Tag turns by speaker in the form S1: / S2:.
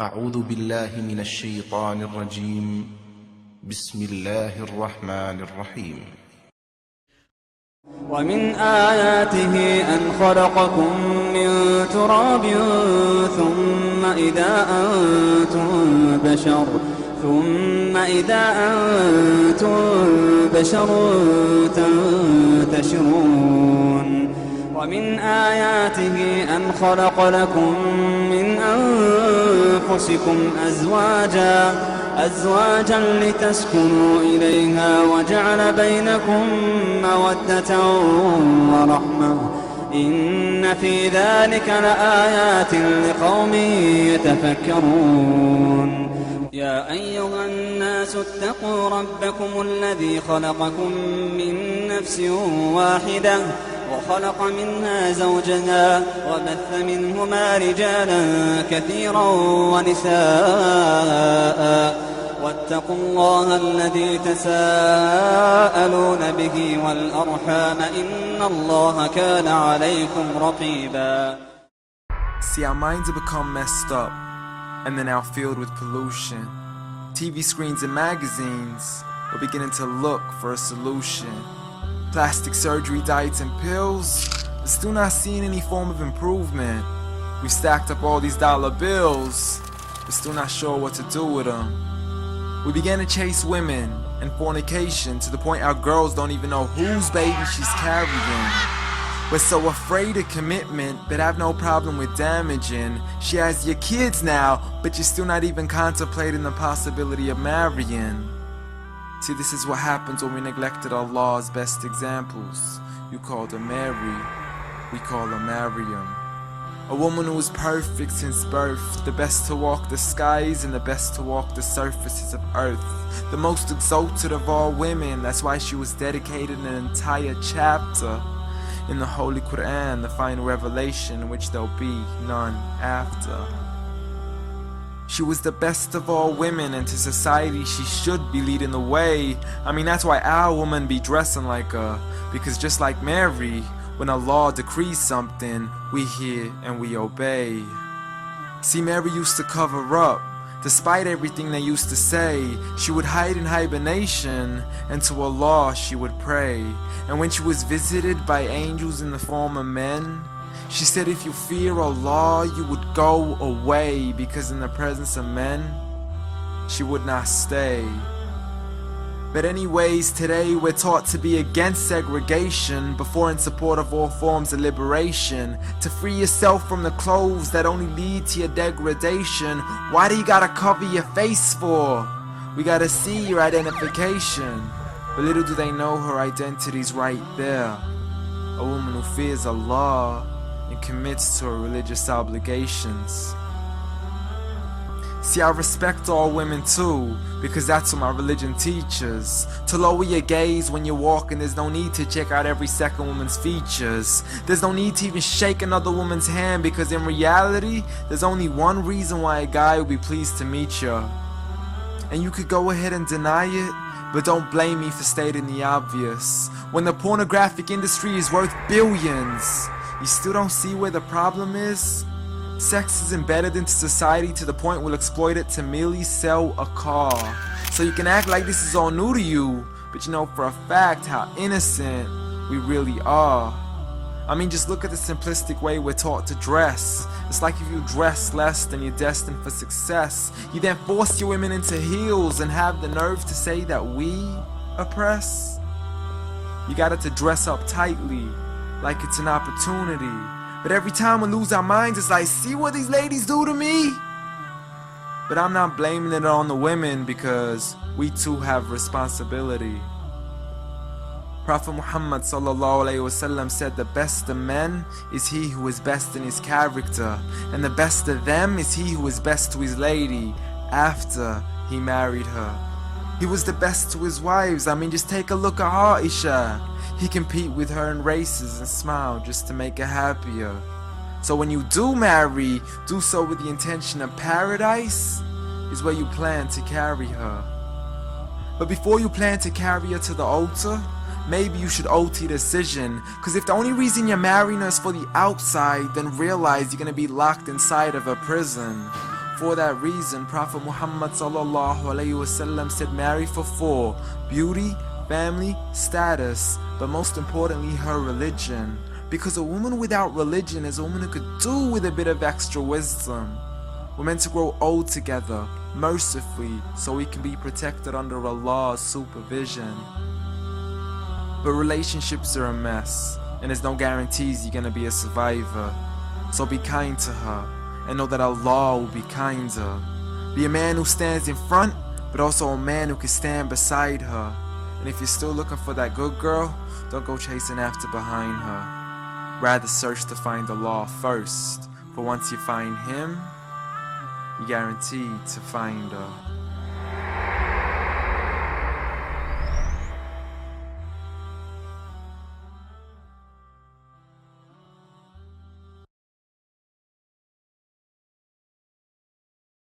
S1: أعوذ بالله من الشيطان الرجيم بسم الله الرحمن الرحيم
S2: ومن آياته أن خلقكم من تراب ثم إذا أنتم بشر تنتشرون ومن آياته أن خلق لكم من أنفسكم أزواجا لتسكنوا إليها وجعل بينكم مودة ورحمة إن في ذلك لآيات لقوم يتفكرون يا أيها الناس اتقوا ربكم الذي خلقكم من نفس واحدة وخلق منها زوجها وبث منهما رجالا كثيرا ونساء واتقوا الله الذي تساءلون به والأرحام إن الله كان عليكم رقيبا.
S3: See, our minds have become messed up and they're now filled with pollution. TV screens and magazines, we're beginning to look for a solution. Plastic surgery, diets and pills, but still not seeing any form of improvement. We've stacked up all these dollar bills, but still not sure what to do with them. We began to chase women and fornication to the point our girls don't even know whose baby she's carrying. We're so afraid of commitment, but have no problem with damaging. She has your kids now, but you're still not even contemplating the possibility of marrying. See, this is what happens when we neglected Allah's best examples. You called her Mary, we call her Maryam. A woman who was perfect since birth, the best to walk the skies and the best to walk the surfaces of earth. The most exalted of all women, that's why she was dedicated an entire chapter in the Holy Qur'an, the final revelation in which there'll be none after. She was the best of all women, and to society she should be leading the way. I mean, that's why our women be dressing like her, because just like Mary, when Allah decrees something, we hear and we obey. See, Mary used to cover up. Despite everything they used to say, she would hide in hibernation, and to Allah she would pray. And when she was visited by angels in the form of men, she said if you fear Allah, you would go away, because in the presence of men, she would not stay. But anyways, today we're taught to be against segregation before in support of all forms of liberation. To free yourself from the clothes that only lead to your degradation. Why do you gotta cover your face for? We gotta see your identification. But little do they know her identity's right there. A woman who fears Allah and commits to her religious obligations. See, I respect all women too, because that's what my religion teaches. To lower your gaze when you're walking, there's no need to check out every second woman's features. There's no need to even shake another woman's hand, because in reality, there's only one reason why a guy would be pleased to meet you. And you could go ahead and deny it, but don't blame me for stating the obvious. When the pornographic industry is worth billions, you still don't see where the problem is? Sex is embedded into society to the point we'll exploit it to merely sell a car. So you can act like this is all new to you, but you know for a fact how innocent we really are. I mean, just look at the simplistic way we're taught to dress. It's like if you dress less, then you're destined for success. You then force your women into heels and have the nerve to say that we oppress. You got it to dress up tightly, like it's an opportunity. But every time we lose our minds, it's like, see what these ladies do to me? But I'm not blaming it on the women, because we too have responsibility. Prophet Muhammad ﷺ said the best of men is he who is best in his character, and the best of them is he who is best to his lady after he married her. He was the best to his wives. I mean, just take a look at Aisha. He compete with her in races and smile just to make her happier. So when you do marry, do so with the intention of paradise is where you plan to carry her. But before you plan to carry her to the altar, maybe you should alter your decision. Cause if the only reason you're marrying her is for the outside, then realize you're gonna be locked inside of a prison. For that reason, Prophet Muhammad sallallahu alaihi wasallam said, marry for 4: beauty, family, status, but most importantly, her religion. Because a woman without religion is a woman who could do with a bit of extra wisdom. We're meant to grow old together, mercifully, so we can be protected under Allah's supervision. But relationships are a mess, and there's no guarantees you're gonna be a survivor. So be kind to her, and know that Allah will be kinder. Be a man who stands in front, but also a man who can stand beside her. And if you're still looking for that good girl, don't go chasing after behind her. Rather search to find Allah first, for once you find Him, you're guaranteed to find her.